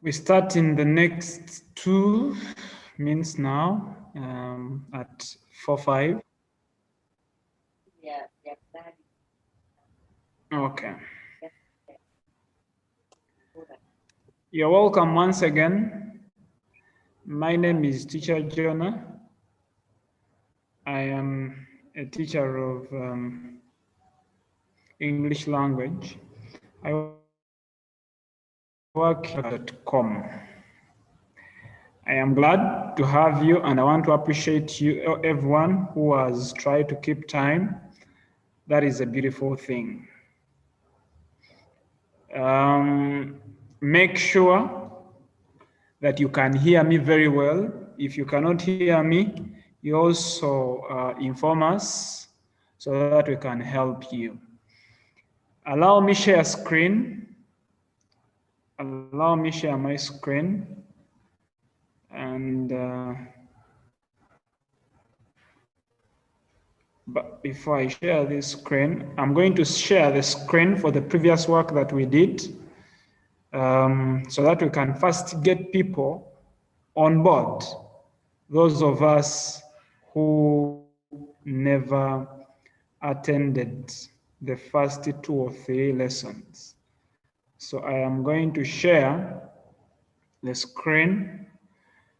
We start in the next 2 minutes now at 4:05. Yeah. Okay. You're welcome once again. My name is Teacher Jonah. I am a teacher of English language. I work at .com. I am glad to have you, and I want to appreciate you, everyone who has tried to keep time. That is a beautiful thing. Make sure that you can hear me very well. If you cannot hear me, you also inform us so that we can help you. Allow me share screen. Allow me share my screen. And but before I share this screen, I'm going to share the screen for the previous work that we did so that we can first get people on board, those of us who never attended the first 2 or 3 lessons. So I am going to share the screen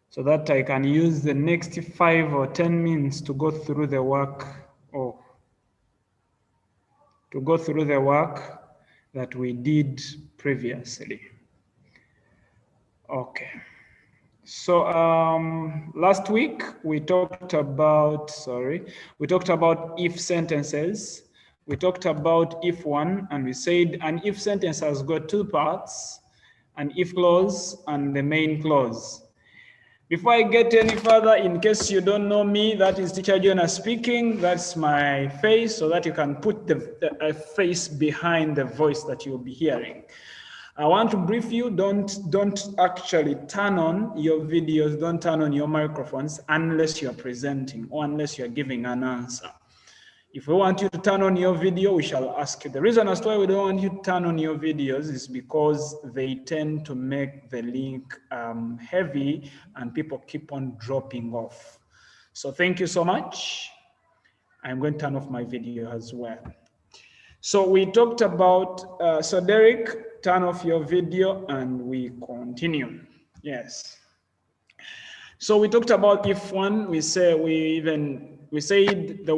so that I can use the next 5 or 10 minutes to go through the work that we did previously. Okay. So last week we talked about if sentences. We talked about if one, and we said an if sentence has got 2 parts, an if clause and the main clause. Before I get any further, in case you don't know me, that is Teacher Jonah speaking. That's my face, so that you can put a face behind the voice that you'll be hearing. I want to brief you, don't actually turn on your videos, don't turn on your microphones unless you're presenting or unless you're giving an answer. If we want you to turn on your video, we shall ask you. The reason as to why we don't want you to turn on your videos is because they tend to make the link heavy and people keep on dropping off. So thank you so much. I'm going to turn off my video as well. So we talked about, so Derek, turn off your video and we continue. Yes. So we talked about if one, we said the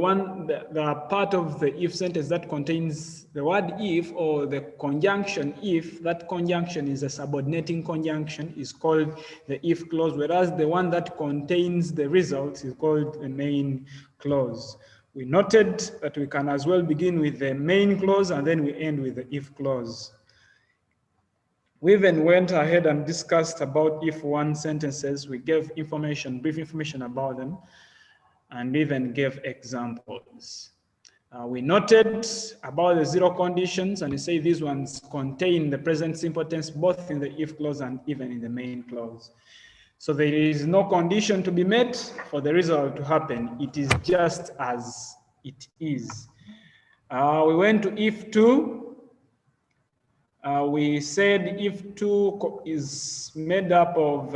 part of the if sentence that contains the word if or the conjunction if, that conjunction is a subordinating conjunction, is called the if clause, whereas the one that contains the result is called the main clause. We noted that we can as well begin with the main clause and then we end with the if clause. We even went ahead and discussed about if one sentences. We gave brief information about them, and even gave examples. We noted about the 0 conditions, and we say these ones contain the present simple tense both in the if clause and even in the main clause. So there is no condition to be met for the result to happen. It is just as it is. We went to if 2. We said if 2 is made up of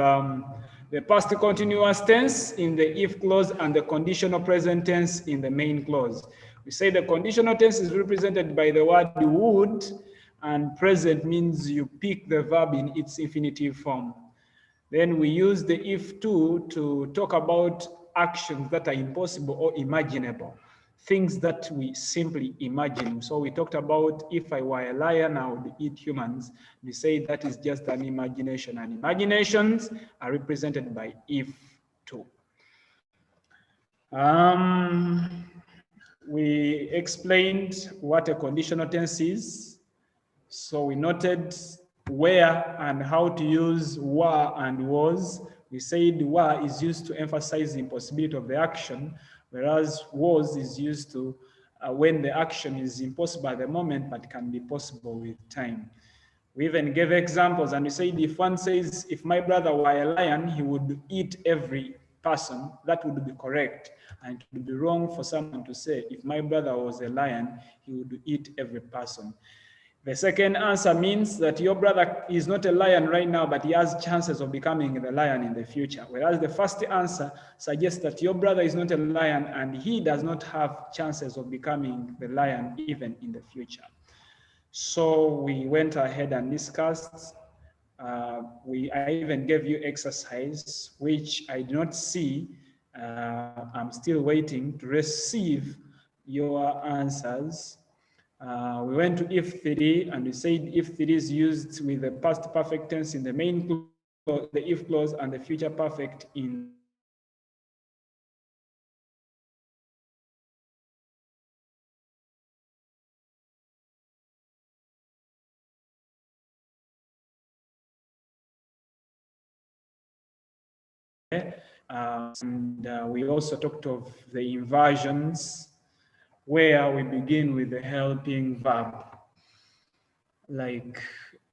the past continuous tense in the if clause and the conditional present tense in the main clause. We say the conditional tense is represented by the word would, and present means you pick the verb in its infinitive form. Then we use the if 2 to talk about actions that are impossible or imaginable, things that we simply imagine. So we talked about if I were a lion, I would eat humans. We say that is just an imagination, and imaginations are represented by if 2. We explained what a conditional tense is. So we noted where and how to use were and was. We said were is used to emphasize the impossibility of the action, whereas was is used to when the action is impossible at the moment but can be possible with time. We even gave examples, and we said if one says, if my brother were a lion, he would eat every person, that would be correct. And it would be wrong for someone to say, if my brother was a lion, he would eat every person. The second answer means that your brother is not a lion right now, but he has chances of becoming the lion in the future. Whereas the first answer suggests that your brother is not a lion and he does not have chances of becoming the lion even in the future. So we went ahead and discussed. I even gave you exercise, which I did not see. I'm still waiting to receive your answers. We went to if 3 and we said if 3 is used with the past perfect tense in the main clause, the if clause, and the future perfect in we also talked of the inversions where we begin with the helping verb. Like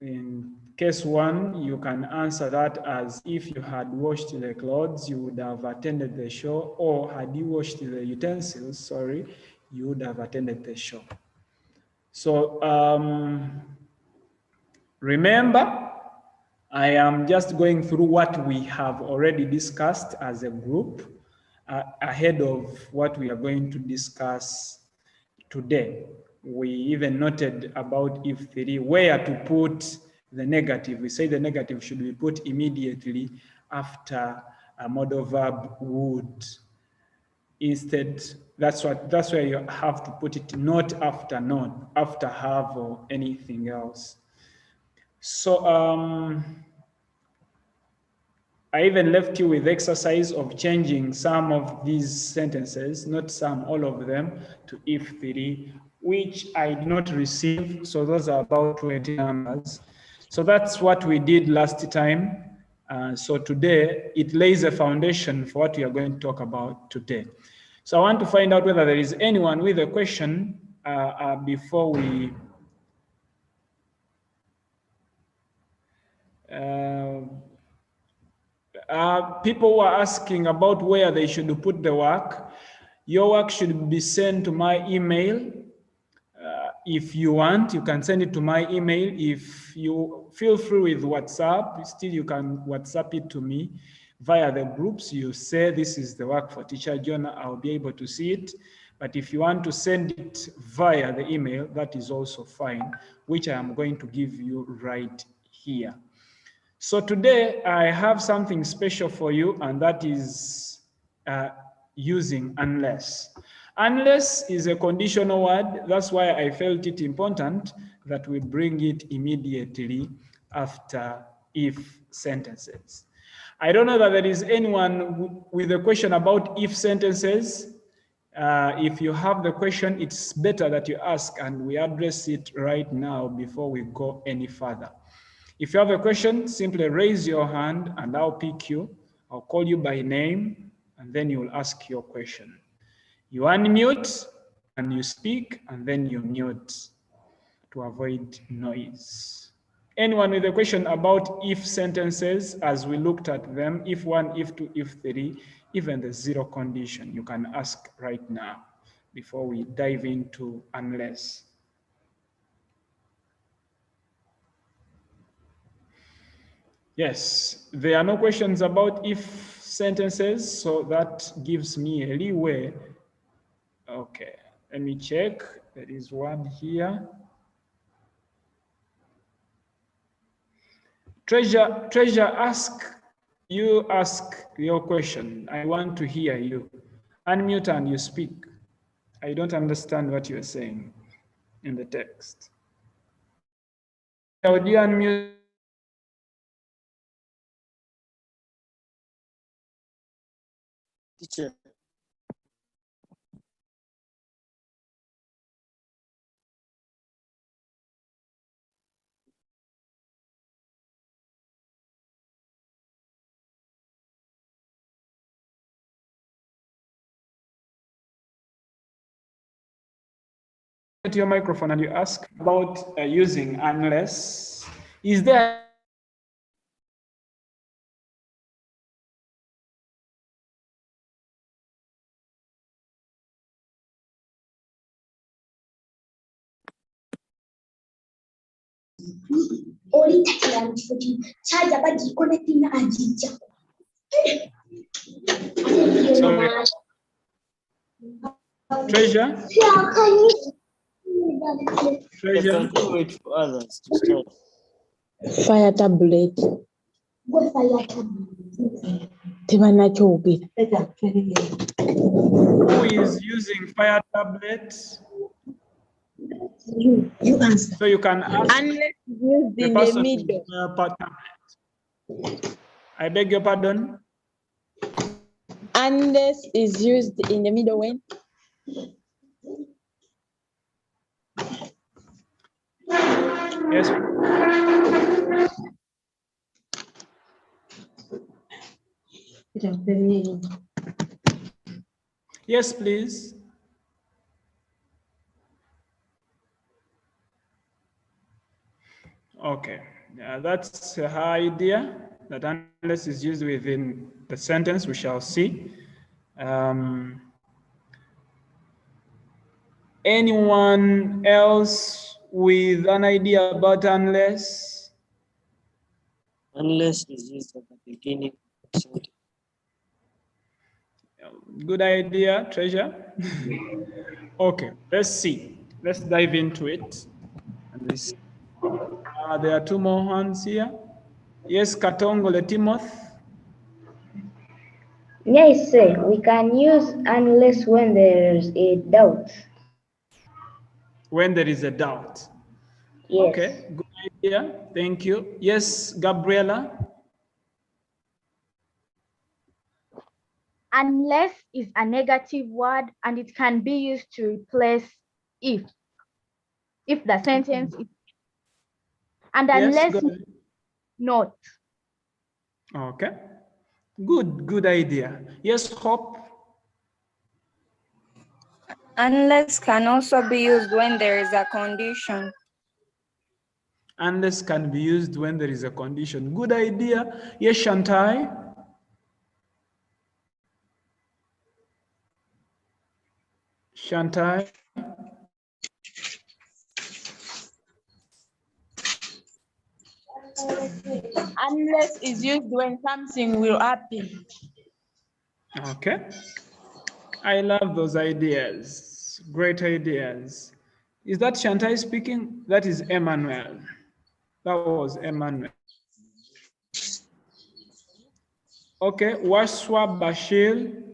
in case 1, you can answer that as if you had washed the clothes, you would have attended the show, or had you washed the utensils, sorry, you would have attended the show. So remember, I am just going through what we have already discussed as a group ahead of what we are going to discuss today. We even noted about if 3, where to put the negative. We say the negative should be put immediately after a modal verb would. Instead, that's where you have to put it, not after have or anything else. So I even left you with exercise of changing some of these sentences, not some, all of them, to if 3, which I did not receive. So those are about 20 numbers. So that's what we did last time. So today, it lays a foundation for what we are going to talk about today. So I want to find out whether there is anyone with a question before we people were asking about where they should put the work. Your work should be sent to my email. If you want, you can send it to my email. If you feel free with WhatsApp, still you can WhatsApp it to me via the groups. You say this is the work for Teacher Jonah, I'll be able to see it. But if you want to send it via the email, that is also fine, which I am going to give you right here. So today I have something special for you, and that is using unless. Unless is a conditional word. That's why I felt it important that we bring it immediately after if sentences. I don't know that there is anyone with a question about if sentences. If you have the question, it's better that you ask and we address it right now before we go any further. If you have a question, simply raise your hand and I'll pick you. I'll call you by name and then you'll ask your question. You unmute and you speak and then you mute to avoid noise. Anyone with a question about if sentences as we looked at them, if 1, if 2, if 3, even the 0 condition, you can ask right now before we dive into unless. Yes, there are no questions about if sentences, so that gives me a leeway. Okay, let me check. There is one here. Treasure, ask your question. I want to hear you. Unmute and you speak. I don't understand what you're saying in the text. Would you unmute? Teacher. Your microphone and you ask about using unless. Is there Sorry. Treasure? Treasure? Can wait for others to start? Fire tablet. Who is using fire tablets? You answer. So you can ask Unless used the in the person middle. with fire tablet. I beg your pardon? Unless is used in the middle when? Yes. Yes, please. Okay, yeah, that's her idea, that unless is used within the sentence, we shall see. Anyone else with an idea about unless? Unless is used at the beginning of the sentence. Good idea, Treasure. Okay, let's see. Let's dive into it. And this, there are two more hands here. Yes, Katongole Timoth. Yes, sir. We can use unless when there is a doubt. When there is a doubt. Yes. Okay, good idea. Thank you. Yes, Gabriela. Unless is a negative word and it can be used to replace if the sentence is, and Yes, unless go ahead. not. Okay, good idea. Yes, Hope. Unless can also be used when there is a condition. Unless can be used when there is a condition. Good idea. Yes, Shantai. Shantai. Unless is used when something will happen. Okay. I love those ideas. Great ideas. Is that Shantai speaking? That is Emmanuel. That was Emmanuel. Okay, Washwa Bashir.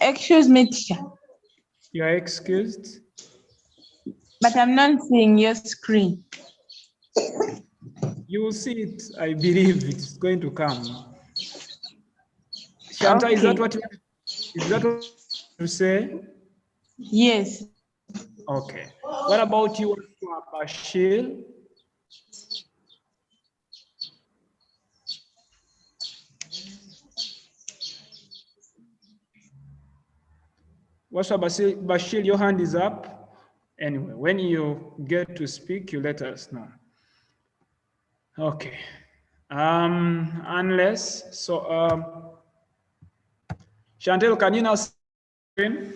Excuse me, teacher, You are excused. but I'm not seeing your screen. You will see it. I believe it's going to come. Shanta, is that what you say? Yes. Okay. What about you, Bashir? What's up, Bashir? Your hand is up. Anyway, when you get to speak, you let us know. Okay. Unless, so, Chantel, can you now see the screen?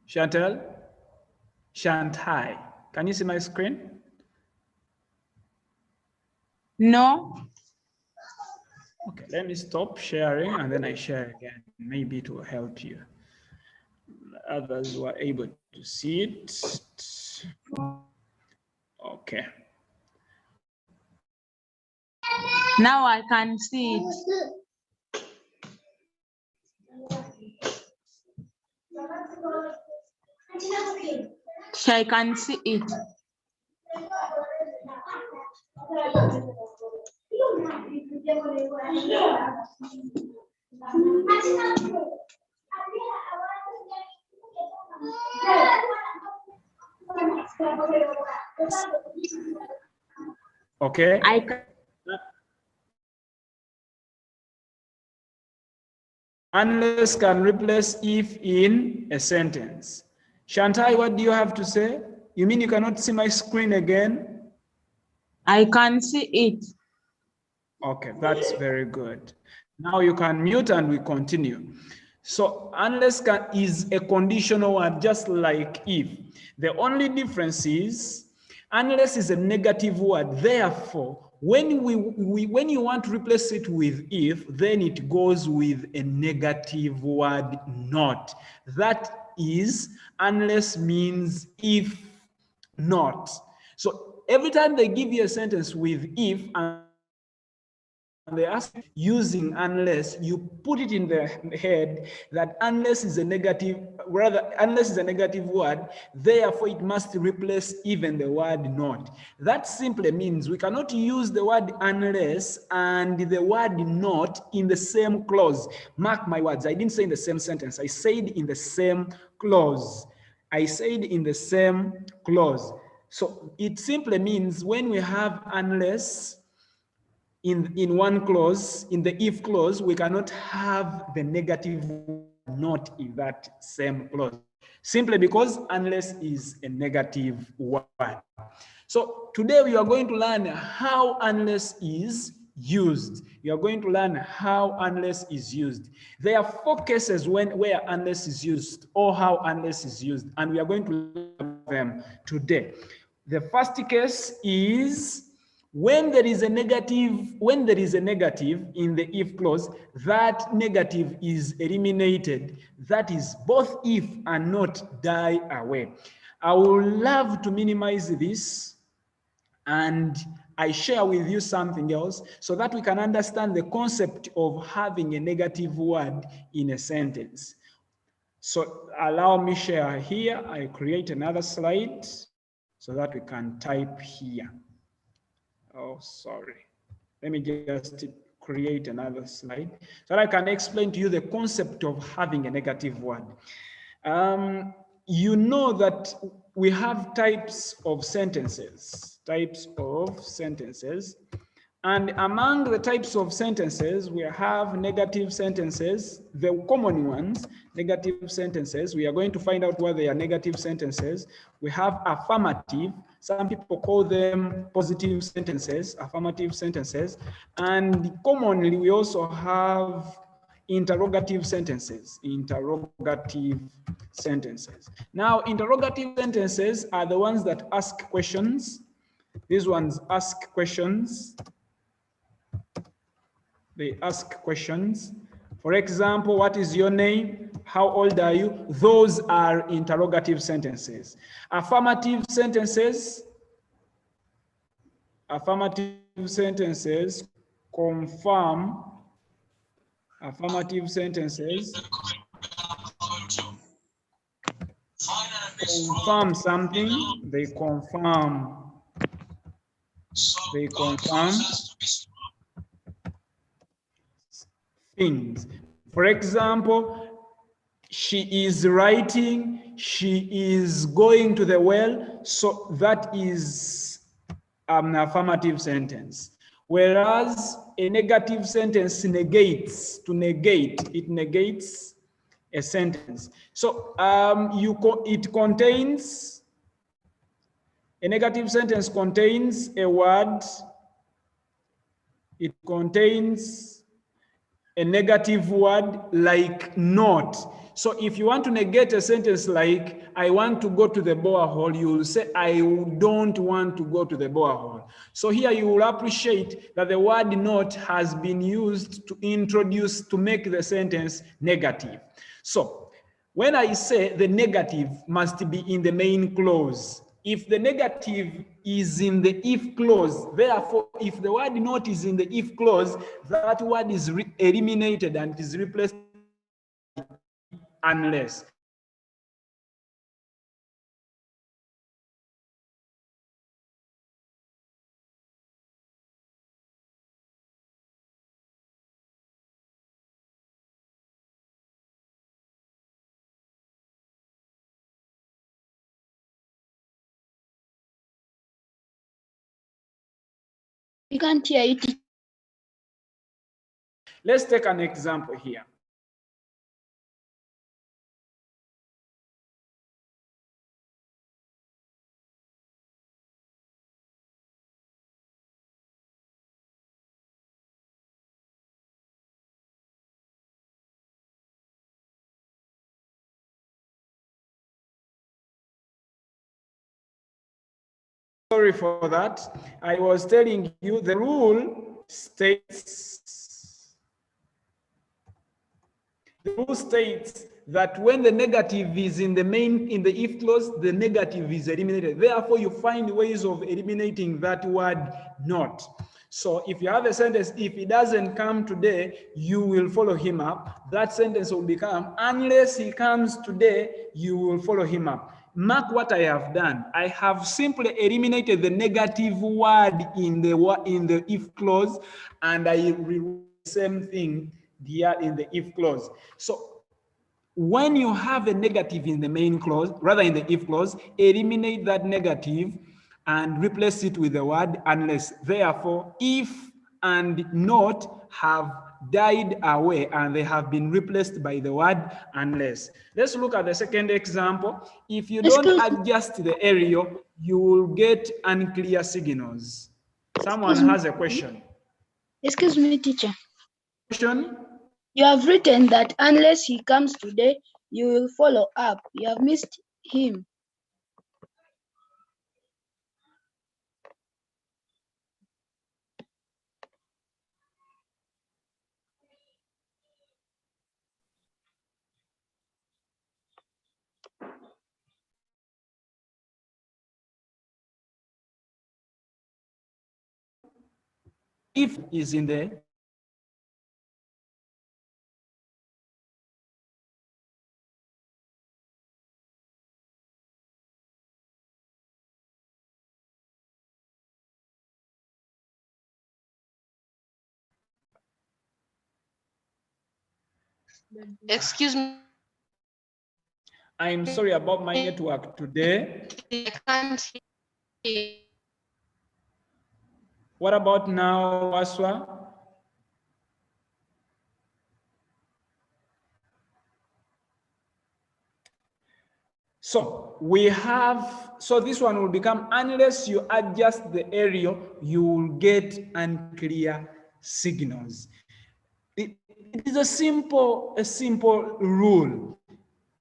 Chantel? Shantai, can you see my screen? No. Okay, let me stop sharing and then I share again. Maybe it will help you. Others were able to see it. Okay. Now I can see it. So I can see it. Okay. I can. Unless can replace if in a sentence. Shantai, what do you have to say? You mean you cannot see my screen again? I can see it. Okay, that's very good. Now you can mute and we continue. So unless is a conditional word just like if. The only difference is unless is a negative word. Therefore, when when you want to replace it with if, then it goes with a negative word not. That is unless means if not. So every time they give you a sentence with if and they ask using unless, you put it in the head that unless is a negative, rather unless is a negative word, therefore it must replace even the word not. That simply means we cannot use the word unless and the word not in the same clause. Mark my words, I didn't say in the same sentence, I said in the same clause. I said in the same clause. So it simply means when we have unless in one clause, in the if clause, we cannot have the negative not in that same clause, simply because unless is a negative word. So today we are going to learn how unless is used. You are going to learn how unless is used. There are 4 cases where unless is used or how unless is used, and we are going to learn them today. The first case is when there is a negative in the if clause, that negative is eliminated. That is, both if and not die away. I would love to minimize this and I share with you something else so that we can understand the concept of having a negative word in a sentence. So allow me share here. I create another slide so that we can type here. Oh, sorry. Let me just create another slide so that I can explain to you the concept of having a negative word. You know that we have types of sentences, and among the types of sentences, we have negative sentences, the common ones, negative sentences. We are going to find out what they are negative sentences. We have affirmative. Some people call them positive sentences, affirmative sentences. And commonly, we also have interrogative sentences, Now, interrogative sentences are the ones that ask questions. These ones ask questions. They ask questions. For example, what is your name? How old are you? Those are interrogative sentences. Affirmative sentences confirm. Affirmative sentences confirm something. They confirm things. For example, she is writing, she is going to the well, so that is an affirmative sentence. Whereas a negative sentence negates, to negate, it negates a sentence. So it contains, a negative sentence contains a word, it contains a negative word like not. So if you want to negate a sentence like, I want to go to the borehole, you will say, I don't want to go to the borehole. So here you will appreciate that the word not has been used to introduce, to make the sentence negative. So when I say the negative must be in the main clause, if the negative is in the if clause, therefore, if the word not is in the if clause, that word is eliminated and is replaced by unless. We can't hear you. Let's take an example here. sorry for that. I was telling you the rule states that when the negative is in the if clause, the negative is eliminated. Therefore, you find ways of eliminating that word not. So if you have a sentence, if he doesn't come today, you will follow him up. That sentence will become, unless he comes today, you will follow him up. Mark what I have done. I have simply eliminated the negative word in the if clause, and I rewrite the same thing here in the if clause. So when you have a negative in the main clause, rather in the if clause, eliminate that negative and replace it with the word unless. Therefore, if and not have died away and they have been replaced by the word unless. Let's look at the second example. If you don't adjust the area, you will get unclear signals. Someone has a question. Excuse me, teacher. Question? You have written that unless he comes today, you will follow up. You have missed him. If is in there. Excuse me. I'm sorry about my network today. I can't hear. What about now, Waswa? So we have, so this one will become, unless you adjust the area, you will get unclear signals. It is a simple rule.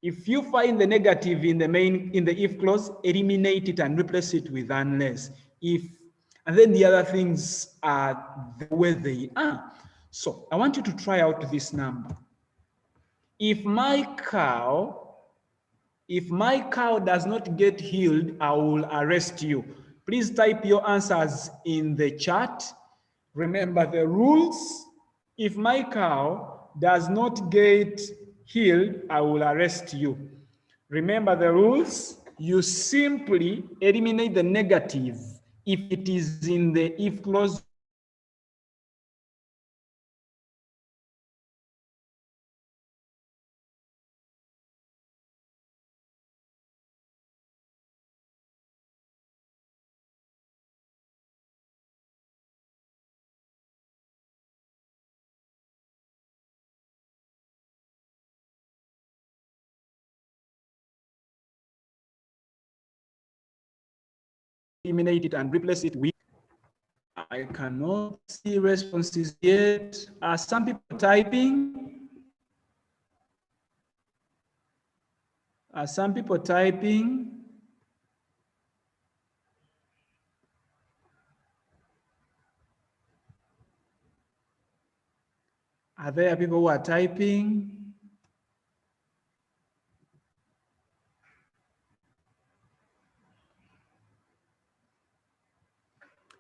If you find the negative in the if clause, eliminate it and replace it with unless. And then the other things are the way they are. So I want you to try out this number. If my cow does not get healed, I will arrest you. Please type your answers in the chat. Remember the rules. If my cow does not get healed, I will arrest you. Remember the rules. You simply eliminate the negative. If it is in the if clause, eliminate it and replace it with. I cannot see responses yet. Are some people typing? Are some people typing? Are there people who are typing?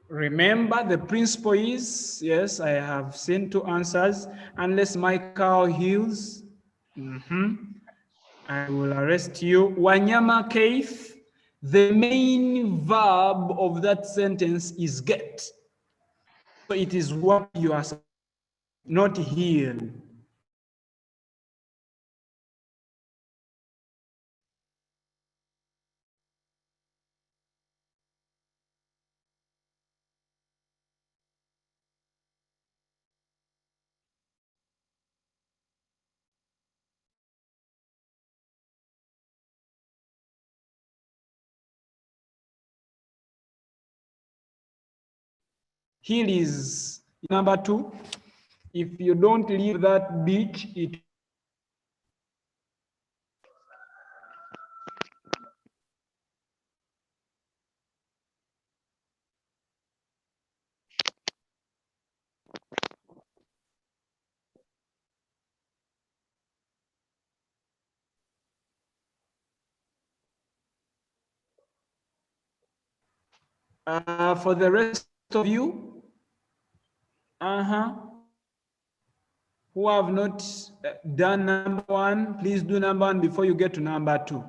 Remember, the principle is, yes, I have seen two answers. Unless my cow heals, I will arrest you. Wanyama Keith, the main verb of that sentence is get. So it is what you are saying, not heal. Heal is number 2. If you don't leave that beach, it For the rest of you, who have not done number one, please do number one before you get to number two.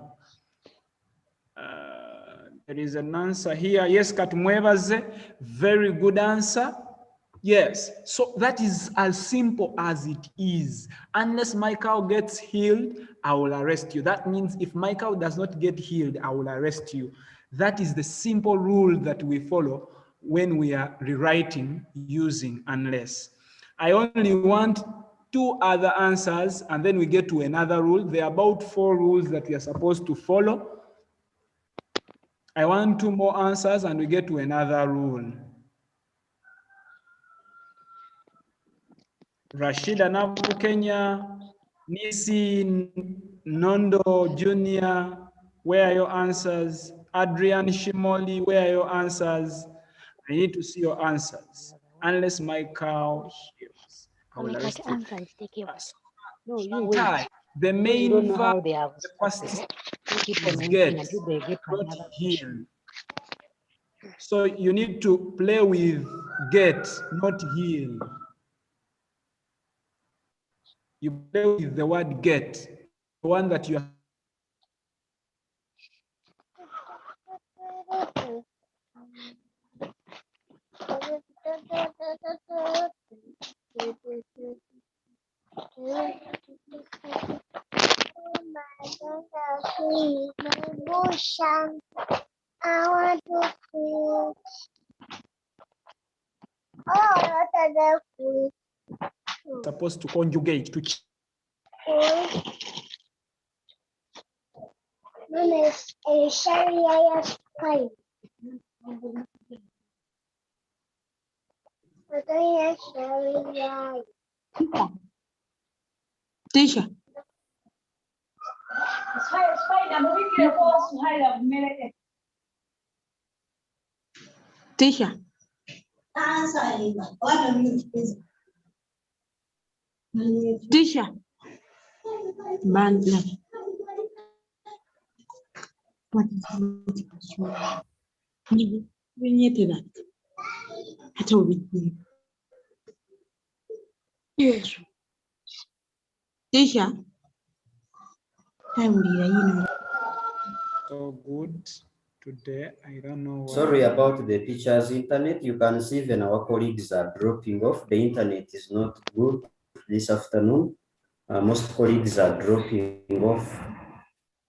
There is an answer here. Yes, Katumwebaze, very good answer. Yes, so that is as simple as it is. Unless my cow gets healed, I will arrest you. That means if my cow does not get healed, I will arrest you. That is the simple rule that we follow when we are rewriting using unless. I only want two other answers, and then we get to another rule. There are about 4 rules that we are supposed to follow. I want 2 more answers, and we get to another rule. Rashida Nabu Kenya, Nisi Nondo Junior, where are your answers? Adrian Shimoli, where are your answers? I need to see your answers. Unless my cow hears, I will arrest you. No, you wait. The You main don't know how verb, they have the started. first You keep is commenting get, until they get to not another heal. question. So you need to play with get, not heal. You play with the word get, the one that you I want to feel. Oh, not food. supposed to conjugate to Lunes, Sharia Spine. Teacher. Teacher. Teacher. Bandla. What is it? We need that. I told you. Yes. Teacher. I will hear you. so good today. I don't know why. Sorry about the teacher's internet. You can see even our colleagues are dropping off. The internet is not good this afternoon. Most colleagues are dropping off.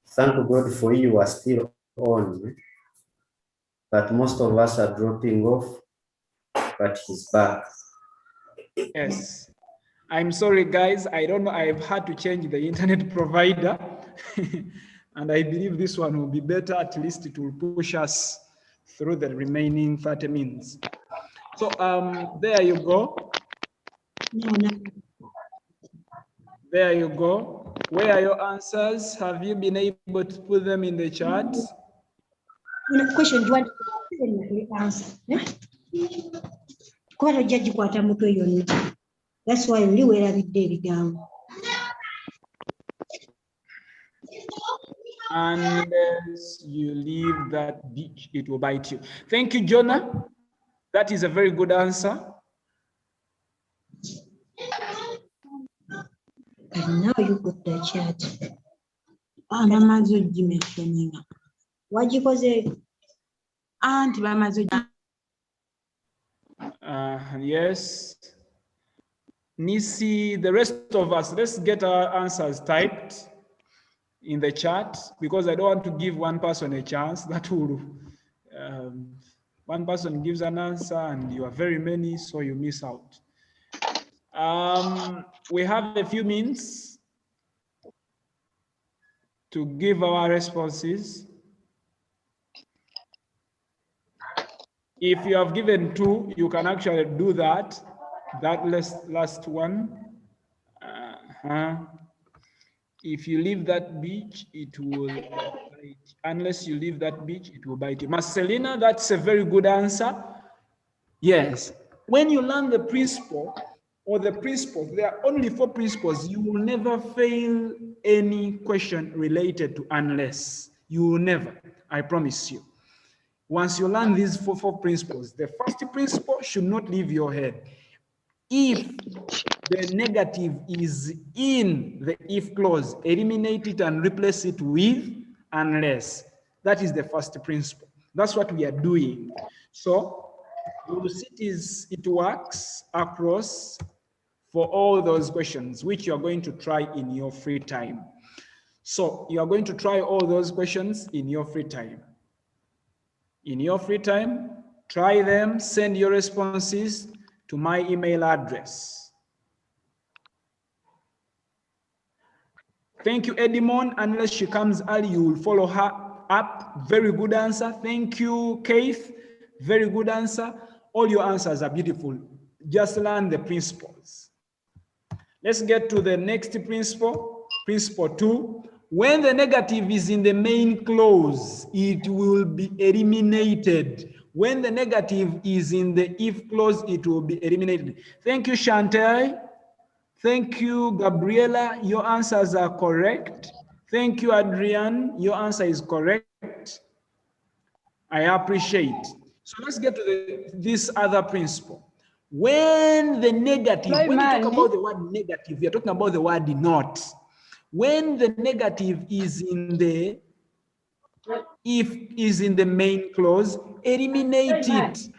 Thank God for you are still on. But most of us are dropping off, but he's back. Yes. I'm sorry, guys. I don't know. I've had to change the internet provider. And I believe this one will be better. At least it will push us through the remaining 30 minutes. So there you go. There you go. Where are your answers? Have you been able to put them in the chat? Question, do you want to answer? That's why we were every day down. Unless you leave that beach, it will bite you. Thank you, Jonah. That is a very good answer. And now you got the chat. What you call it? Yes. Nisi, the rest of us, let's get our answers typed in the chat, because I don't want to give one person a chance. That will, one person gives an answer and you are very many, so you miss out. We have a few minutes to give our responses. If you have given 2, you can actually do that. That last one. If you leave that beach, it will bite. Unless you leave that beach, it will bite you. Marcelina, that's a very good answer. Yes. When you learn the principle or the principles, there are only 4 principles. You will never fail any question related to unless. You will never. I promise you. Once you learn these four principles, the first principle should not leave your head. If the negative is in the if clause, eliminate it and replace it with unless. That is the first principle. That's what we are doing. So you will see it works across for all those questions, which you are going to try in your free time. So you are going to try all those questions in your free time. In your free time, try them, send your responses to my email address. Thank you, Edmond. Unless she comes early, you will follow her up. Very good answer. Thank you, Keith. Very good answer. All your answers are beautiful. Just learn the principles. Let's get to the next principle. Principle 2. When the negative is in the main clause, it will be eliminated. When the negative is in the if clause, it will be eliminated. Thank you, Chantal. Thank you, Gabriela. Your answers are correct. Thank you, Adrian. Your answer is correct. I appreciate. So let's get to this other principle. When the negative, when you talk about the word negative, you're talking about the word not. When the negative is in the, if is in the main clause, eliminate it.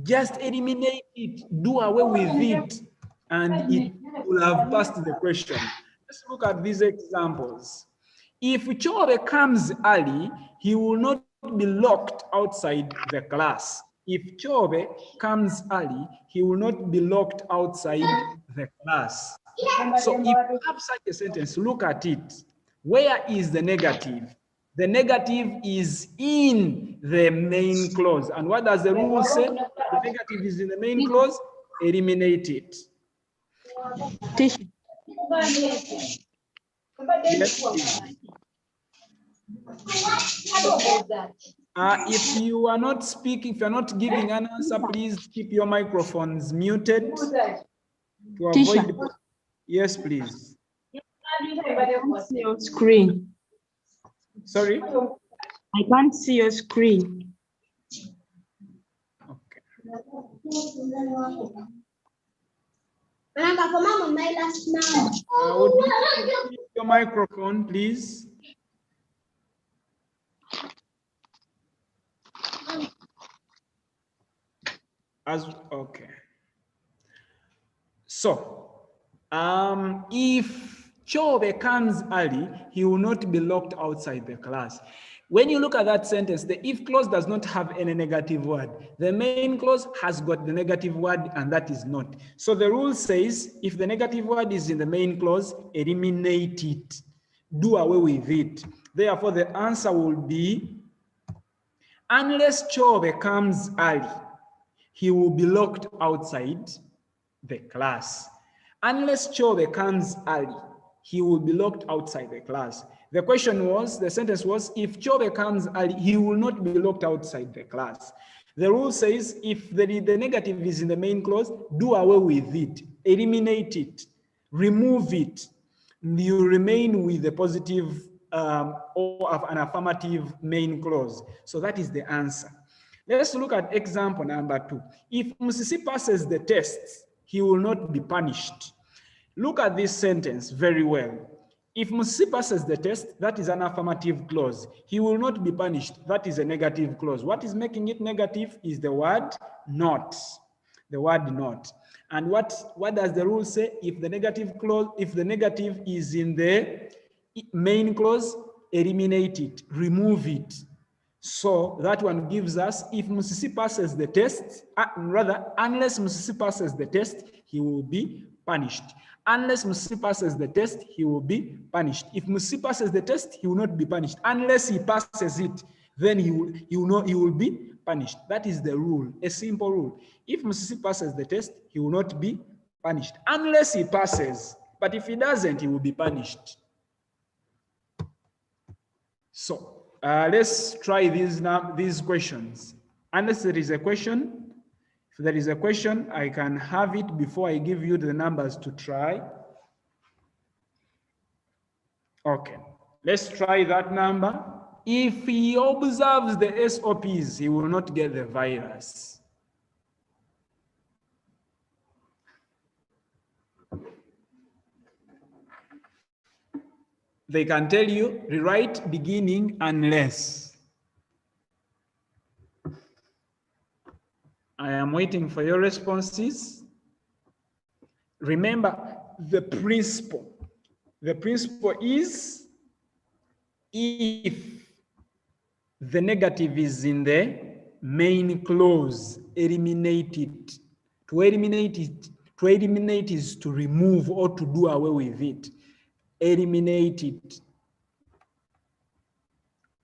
Just eliminate it. Do away with it. And it will have passed the question. Let's look at these examples. If Chobe comes early, he will not be locked outside the class. If Chobe comes early, he will not be locked outside the class. So if you have such a sentence, look at it. Where is the negative? The negative is in the main clause. And what does the rule say? The negative is in the main clause, eliminate it. Yes, if you are not speaking, if you're not giving an answer, please keep your microphones muted to avoid. Yes, please. I can't see your screen. Sorry? I can't see your screen. Okay. Would you use your microphone, please? Okay. So, if Chobe comes early, he will not be locked outside the class. When you look at that sentence, the if clause does not have any negative word. The main clause has got the negative word, and that is not. So the rule says, if the negative word is in the main clause, eliminate it. Do away with it. Therefore, the answer will be, unless Chobe comes early, he will be locked outside the class. Unless Chobe comes early, he will be locked outside the class. The question was, the sentence was, if Chobe comes early, he will not be locked outside the class. The rule says, if the negative is in the main clause, do away with it, eliminate it, remove it. You remain with the positive or an affirmative main clause. So that is the answer. Let's look at example number 2. If Musisi passes the test, he will not be punished. Look at this sentence very well. If Musisi passes the test, that is an affirmative clause. He will not be punished. That is a negative clause. What is making it negative is the word not. The word not. And what does the rule say? If the negative clause, if the negative is in the main clause, eliminate it, remove it. So that one gives us, if Musisi passes the test, unless Musisi passes the test, he will be punished. Unless Musisi passes the test, he will be punished. If Musisi passes the test, he will not be punished. Unless he passes it, then he will be punished. That is the rule, a simple rule. If Musisi passes the test, he will not be punished. Unless he passes, but if he doesn't, he will be punished. So, let's try these questions. Unless there is a question, if there is a question, I can have it before I give you the numbers to try. Okay, let's try that number. If he observes the SOPs, he will not get the virus. They can tell you, rewrite beginning unless. I am waiting for your responses. Remember the principle. The principle is if the negative is in the main clause, eliminate it. To eliminate is to remove or to do away with it. Eliminate it.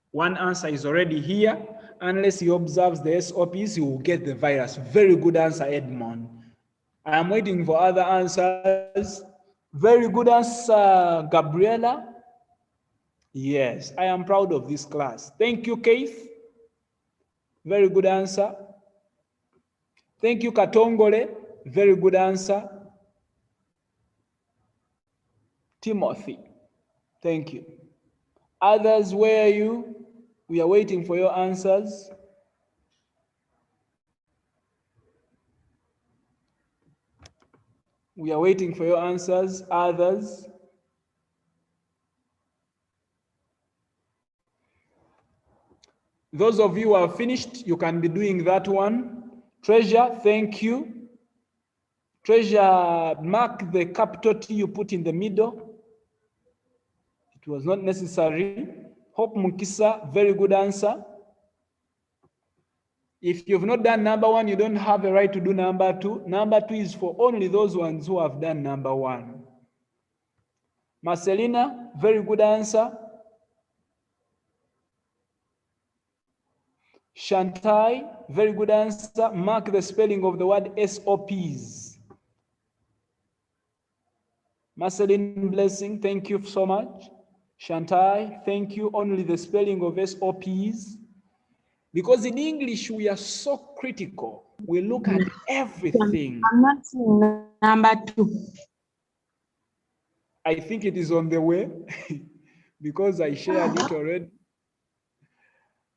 One answer is already here. Unless he observes the SOPs, he will get the virus. Very good answer, Edmond. I am waiting for other answers. Very good answer, Gabriela. Yes, I am proud of this class. Thank you, Keith. Very good answer. Thank you, Katongole. Very good answer. Timothy. Thank you. Others, where are you? We are waiting for your answers. We are waiting for your answers. Others. Those of you who have finished, you can be doing that one. Treasure, thank you. Treasure, mark the capital T you put in the middle. It was not necessary. Hope Mukisa, very good answer. If you've not done number one, you don't have a right to do number two. Number two is for only those ones who have done number one. Marcelina, very good answer. Shantai, very good answer. Mark the spelling of the word SOPs. Marceline Blessing, thank you so much. Shantai, thank you. Only the spelling of SOPs. Because in English, we are so critical. We look at everything. I'm not seeing number two. I think it is on the way because I shared it already.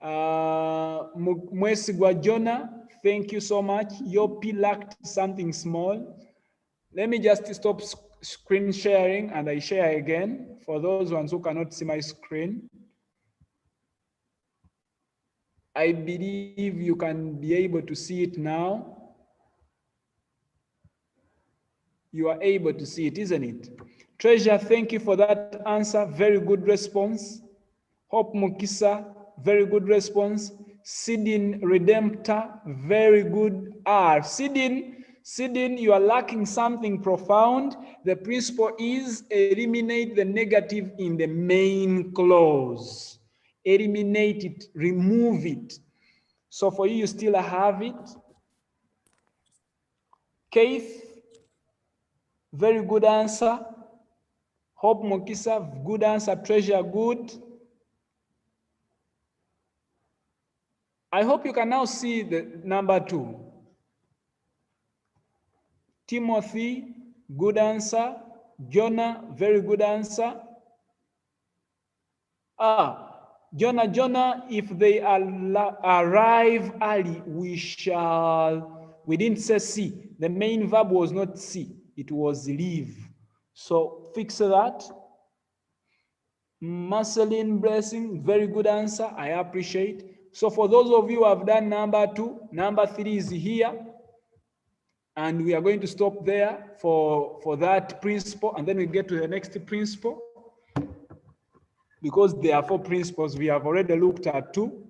Mwesigwa Jonah, thank you so much. Your P lacked something small. Let me just stop screen sharing and I share again for those ones who cannot see my screen. I believe you can be able to see it now. You are able to see it, isn't it? Treasure, thank you for that answer. Very good response. Hope Mukisa, very good response. Sidin Redemptor, very good. Sidin, you are lacking something profound. The principle is eliminate the negative in the main clause. Eliminate it, remove it. So for you, you still have it. Keith, very good answer. Hope Mukisa, good answer. Treasure, good. I hope you can now see the number two. Timothy, good answer. Jonah, very good answer. Jonah, if they arrive early, we didn't say see. The main verb was not see, it was leave. So fix that. Marceline Blessing, very good answer, I appreciate. So for those of you who have done number two, number three is here. And we are going to stop there for that principle, and then we get to the next principle. Because there are four principles, we have already looked at two.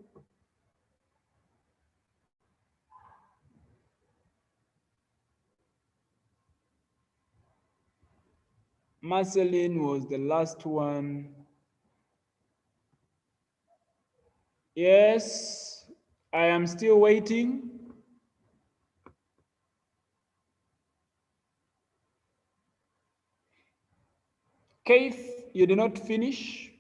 Marceline was the last one. Yes, I am still waiting. Keith, you did not finish.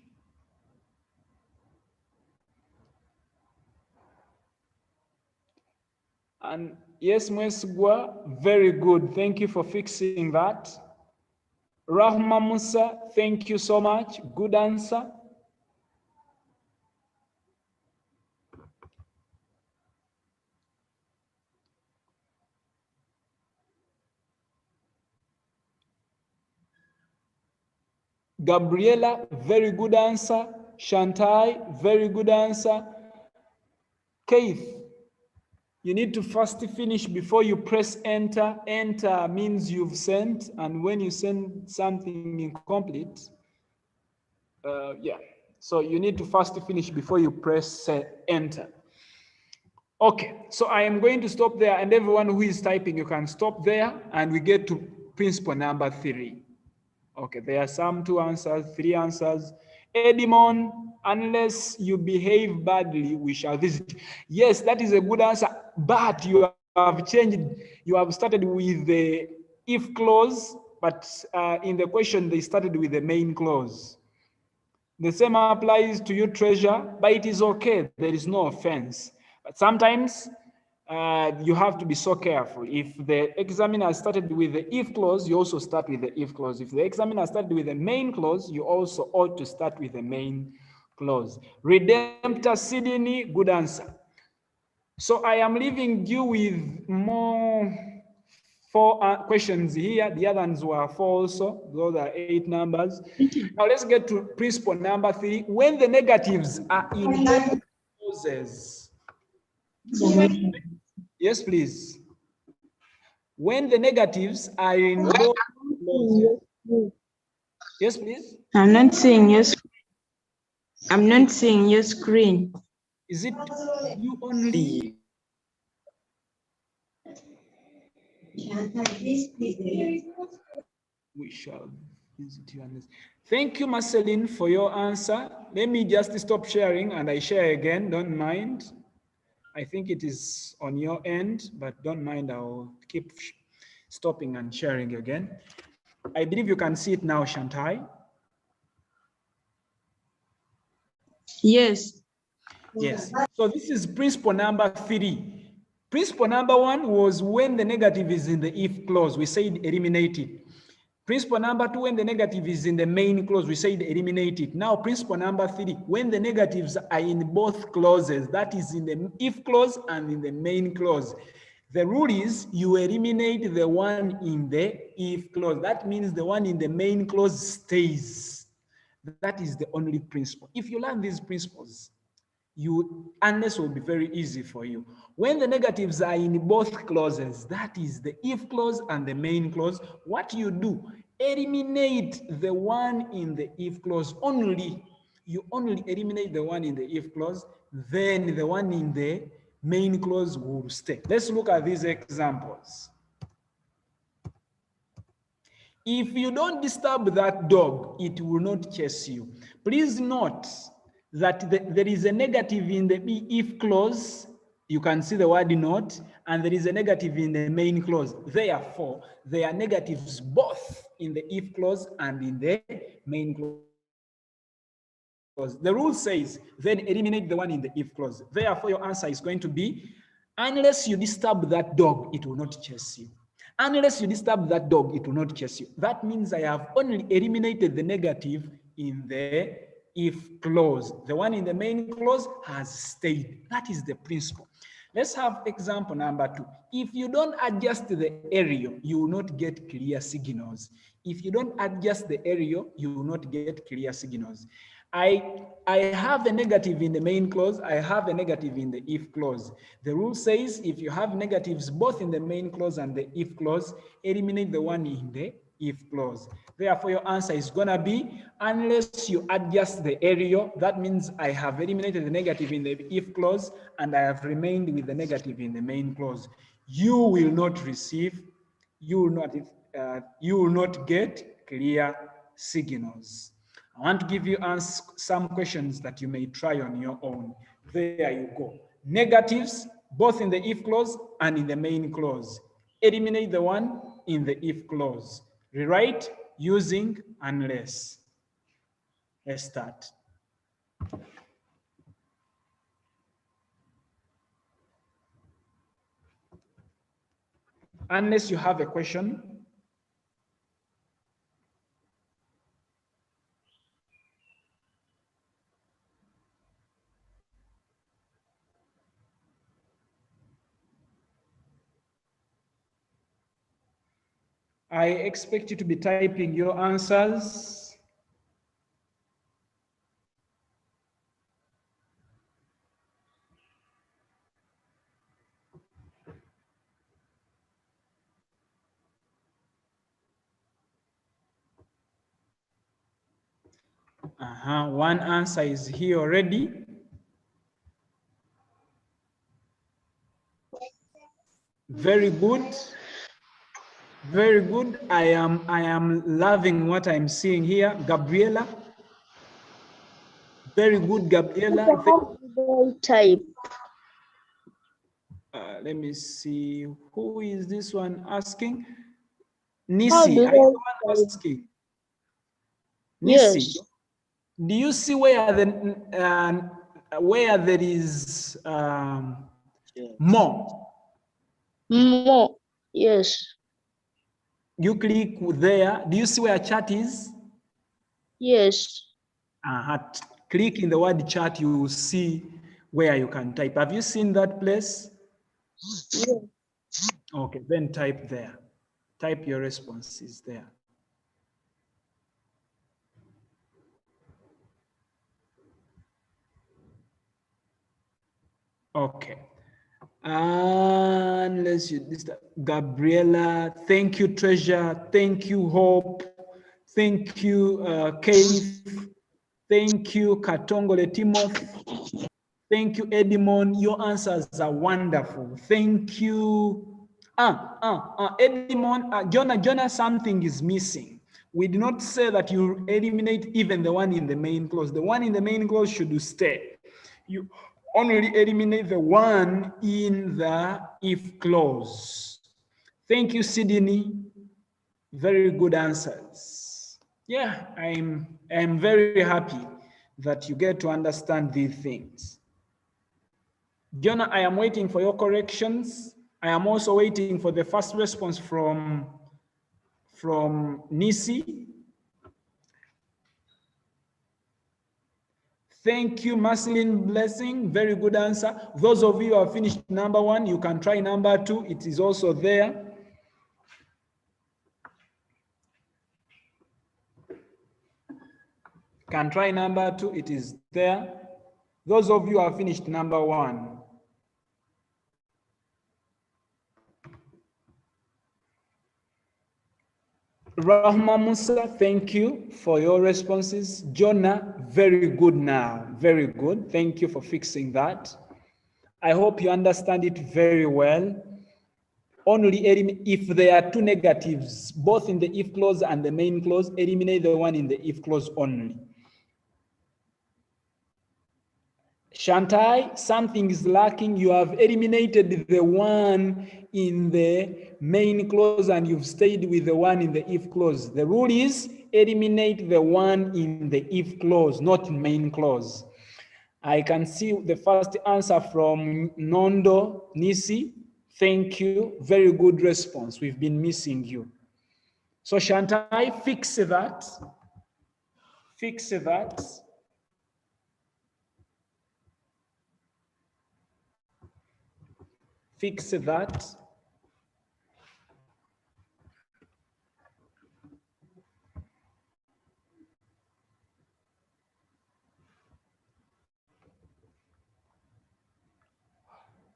And yes, Mwesgwa, very good. Thank you for fixing that. Rahma Musa, thank you so much. Good answer. Gabriela, very good answer. Shantai, very good answer. Keith, you need to first finish before you press enter. Enter means you've sent, and when you send something incomplete, yeah. So you need to first finish before you press enter. Okay, so I am going to stop there, and everyone who is typing, you can stop there, and we get to principle number 3. Okay, there are some 2 answers, 3 answers. Edimon, unless you behave badly, we shall visit. Yes, that is a good answer, but you have changed, you have started with the if clause, but in the question, they started with the main clause. The same applies to you, Treasure, but it is okay. There is no offense. But sometimes you have to be so careful. If the examiner started with the if clause, you also start with the if clause. If the examiner started with the main clause, you also ought to start with the main clause. Redemptor Sydney, good answer. So I am leaving you with more 4 questions here. The other ones were 4 also. Those are 8 numbers. Now let's get to principle number 3. When the negatives are in both clauses. Yes, please. When the negatives are in both clauses. Yes, please. I'm not seeing your screen. I'm not seeing your screen. Is it you only? We shall visit you. Thank you, Marceline, for your answer. Let me just stop sharing and I share again. Don't mind. I think it is on your end, but don't mind. I'll keep stopping and sharing again. I believe you can see it now, Shantai. Yes. Yes. So this is principle number 3. Principle number 1 was when the negative is in the if clause. We said eliminate it. Principle number 2, when the negative is in the main clause, we said eliminate it. Now, principle number 3, when the negatives are in both clauses, that is in the if clause and in the main clause. The rule is you eliminate the one in the if clause. That means the one in the main clause stays. That is the only principle. If you learn these principles, unless will be very easy for you. When the negatives are in both clauses, that is the if clause and the main clause, what you do, eliminate the one in the if clause only. You only eliminate the one in the if clause, then the one in the main clause will stay. Let's look at these examples. If you don't disturb that dog, it will not chase you. Please note that there is a negative in the if clause. You can see the word not, and there is a negative in the main clause. Therefore, there are negatives both in the if clause and in the main clause. The rule says, then eliminate the one in the if clause. Therefore, your answer is going to be, unless you disturb that dog, it will not chase you. Unless you disturb that dog, it will not chase you. That means I have only eliminated the negative in the if clause. The one in the main clause has stayed. That is the principle. Let's have example number 2. If you don't adjust the area, you will not get clear signals. If you don't adjust the area, you will not get clear signals. I have a negative in the main clause, I have a negative in the if clause. The rule says if you have negatives both in the main clause and the if clause, eliminate the one in the if clause. Therefore, your answer is gonna be, unless you adjust the area, that means I have eliminated the negative in the if clause and I have remained with the negative in the main clause. You will not receive, you will not get clear signals. I want to give you some questions that you may try on your own. There you go. Negatives, both in the if clause and in the main clause. Eliminate the one in the if clause. Rewrite using unless. Let's start. Unless you have a question. I expect you to be typing your answers. One answer is here already. Very good. Very good. I am loving what I'm seeing here. Gabriela. Very good, Gabriela. Type. Let me see. Who is this one asking? How Nisi, do are you the they one type? asking? Nisi, Yes. do you see where where there is more? More. Yes. You click there. Do you see where chat is? Yes. Click in the word chat, you will see where you can type. Have you seen that place? Yes. Okay, then type there. Type your responses there. Okay. And let's use this. Gabriela, thank you, Treasure. Thank you, Hope. Thank you, Keith. Thank you, Katongole Timothy. Thank you, Edmond. Your answers are wonderful. Thank you. Edmond, Jonah, something is missing. We did not say that you eliminate even the one in the main clause. The one in the main clause should stay. You only eliminate the one in the if clause. Thank you, Sydney. Very good answers. Yeah, I'm very happy that you get to understand these things. Jonah, I am waiting for your corrections. I am also waiting for the first response from Nisi. Thank you, Marceline Blessing. Very good answer. Those of you who have finished number 1, you can try number 2. It is also there. Can try number 2. It is there. Those of you who have finished number 1. Rahma Musa, thank you for your responses. Jonah, very good now. Very good. Thank you for fixing that. I hope you understand it very well. Only if there are 2 negatives, both in the if clause and the main clause, eliminate the one in the if clause only. Shantai, something is lacking. You have eliminated the one in the main clause and you've stayed with the one in the if clause. The rule is eliminate the one in the if clause, not main clause. I can see the first answer from Nondo Nisi. Thank you. Very good response. We've been missing you. So Shantai, fix that. Fix that. Fix that.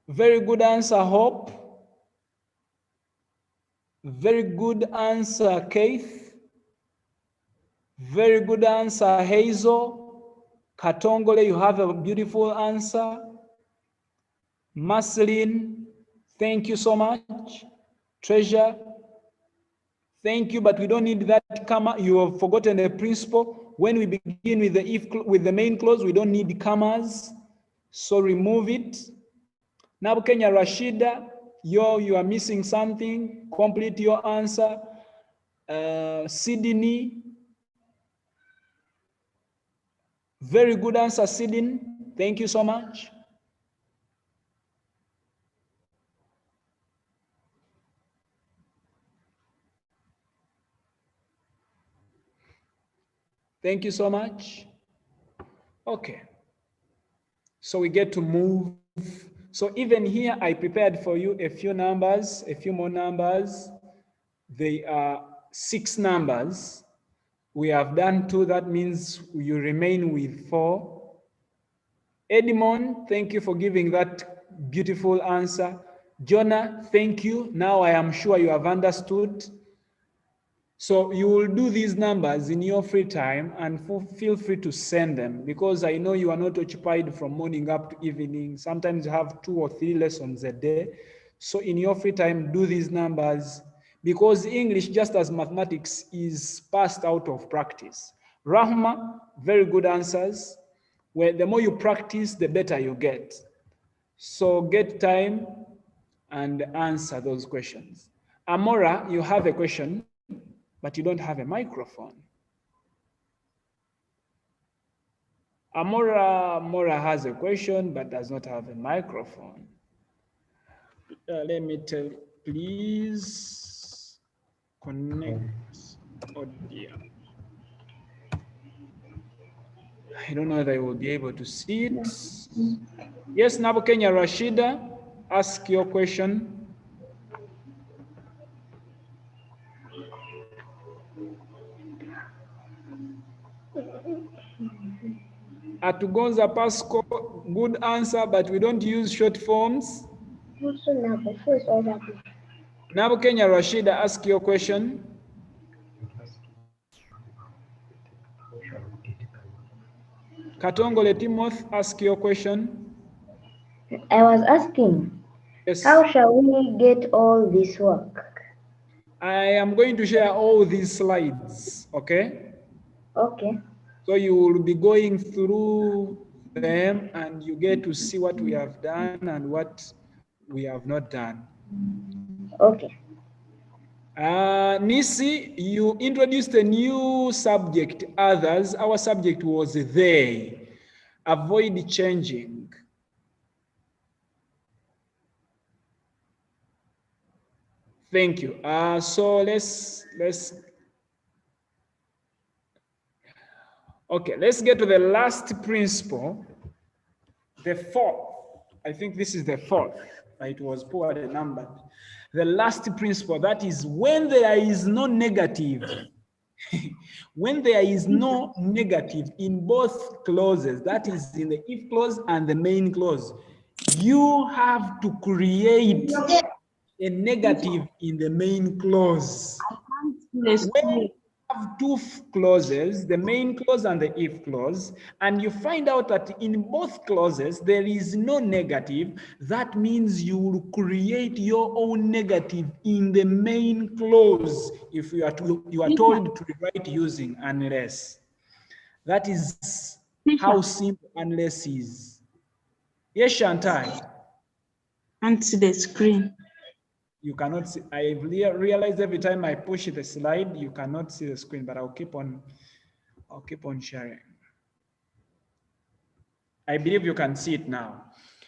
Very good answer, Hope. Very good answer, Keith. Very good answer, Hazel. Katongole, you have a beautiful answer. Marceline, thank you so much. Treasure, thank you, but we don't need that comma. You have forgotten the principle. When we begin with the main clause, we don't need commas. So remove it. Now, Kenya Rashida, you are missing something. Complete your answer. Sydney, very good answer, Sydney. Thank you so much. Thank you so much. Okay. So we get to move. So even here, I prepared for you a few numbers, a few more numbers. They are 6 numbers. We have done 2, that means you remain with 4. Edmond, thank you for giving that beautiful answer. Jonah, thank you. Now I am sure you have understood. So you will do these numbers in your free time and feel free to send them, because I know you are not occupied from morning up to evening. Sometimes you have 2 or 3 lessons a day. So in your free time, do these numbers, because English, just as mathematics, is passed out of practice. Rahma, very good answers. Where the more you practice, the better you get. So get time and answer those questions. Amora, you have a question, but you don't have a microphone. Amora has a question, but does not have a microphone. Let me tell, please connect audio. I don't know whether you will be able to see it. Yes, Nabukenya Rashida, ask your question. Atugonza Pasco, good answer, but we don't use short forms. Nabukenya Rashida, ask your question. Katongole Timoth, ask your question. I was asking, yes, how shall we get all this work? I am going to share all these slides, okay? Okay. So you will be going through them and you get to see what we have done and what we have not done. Okay. Nisi, you introduced a new subject, others. Our subject was they. Avoid changing. Thank you. So let's get to the last principle, the 4th. I think this is the 4th. It was poorly numbered. The last principle, that is when there is no negative. When there is no negative in both clauses, that is in the if clause and the main clause, you have to create a negative in the main clause. When you have 2 clauses, the main clause and the if clause, and you find out that in both clauses there is no negative, that means you will create your own negative in the main clause if you are told to write using unless. That is how simple unless is. Yes, Shantai. Can't see the screen. You cannot see. I've realized every time I push the slide, you cannot see the screen, but I'll keep on sharing. I believe you can see it now.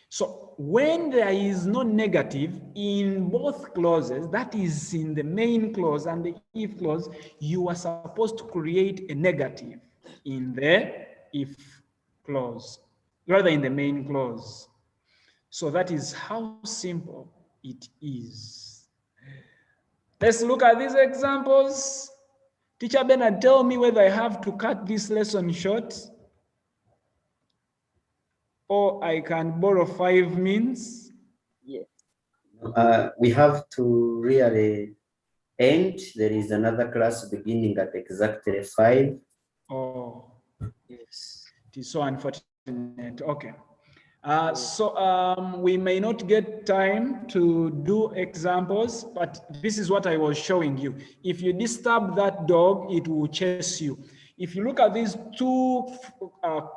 So when there is no negative in both clauses, that is in the main clause and the if clause, you are supposed to create a negative in the if clause, rather in the main clause. So that is how simple it is. Let's look at these examples. Teacher Bernard, tell me whether I have to cut this lesson short or I can borrow 5 minutes. Yes. We have to really end. There is another class beginning at exactly 5. Oh, Yes. it is so unfortunate. Okay. So we may not get time to do examples, but this is what I was showing you. If you disturb that dog, it will chase you. If you look at these 2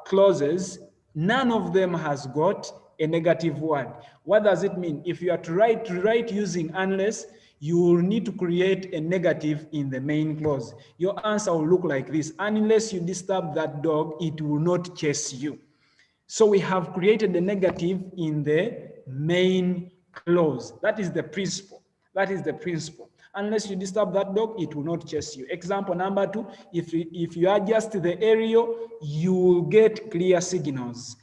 clauses, none of them has got a negative word. What does it mean? If you are to write using unless, you will need to create a negative in the main clause. Your answer will look like this: unless you disturb that dog, it will not chase you. So we have created the negative in the main clause. That is the principle. That is the principle. Unless you disturb that dog, it will not chase you. Example number 2, if you adjust the aerial, you will get clear signals.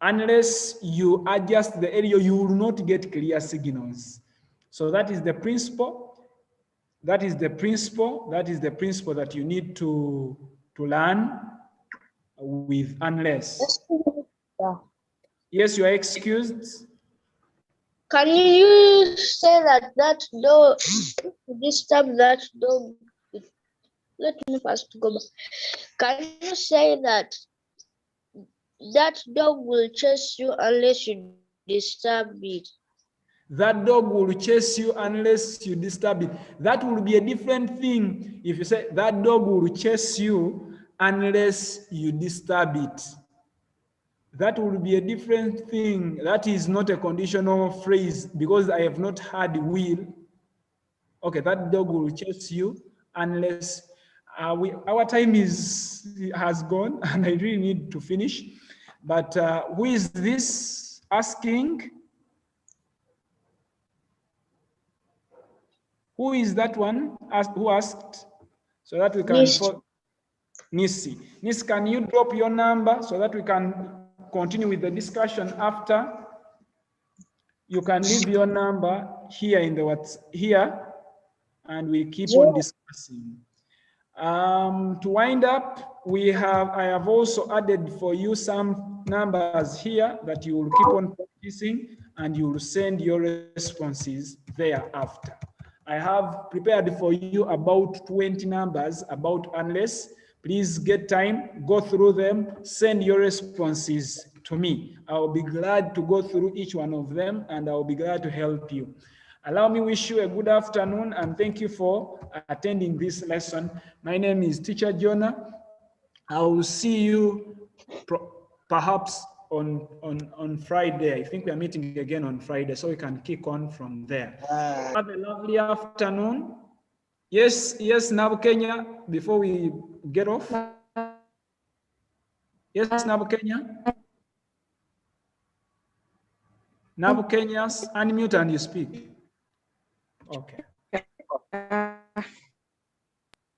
Unless you adjust the aerial, you will not get clear signals. So that is the principle. That is the principle. That is the principle that you need to learn with unless. Yes, you are excused. Can you say that dog disturb that dog? Let me first go back. Can you say that dog will chase you unless you disturb it? That dog will chase you unless you disturb it. That will be a different thing if you say that dog will chase you unless you disturb it. That will be a different thing. That is not a conditional phrase because I have not heard will. Okay, that dog will chase you unless our time has gone and I really need to finish. But who is this asking? Who is that one who asked? So that we can... Nisi. Nisi, can you drop your number so that we can continue with the discussion after? You can leave your number here in the here, and we keep on discussing. To wind up, I have also added for you some numbers here that you will keep on practicing, and you will send your responses thereafter. I have prepared for you about 20 numbers about unless. Please get time, go through them, send your responses to me. I will be glad to go through each one of them, and I will be glad to help you. Allow me to wish you a good afternoon, and thank you for attending this lesson. My name is Teacher Jonah. I will see you perhaps on Friday. I think we are meeting again on Friday, so we can kick on from there. Have a lovely afternoon. Yes, Nabu Kenya, before we get off. Yes, Nabu Kenya. Nabu Kenyas, unmute and you speak. Okay.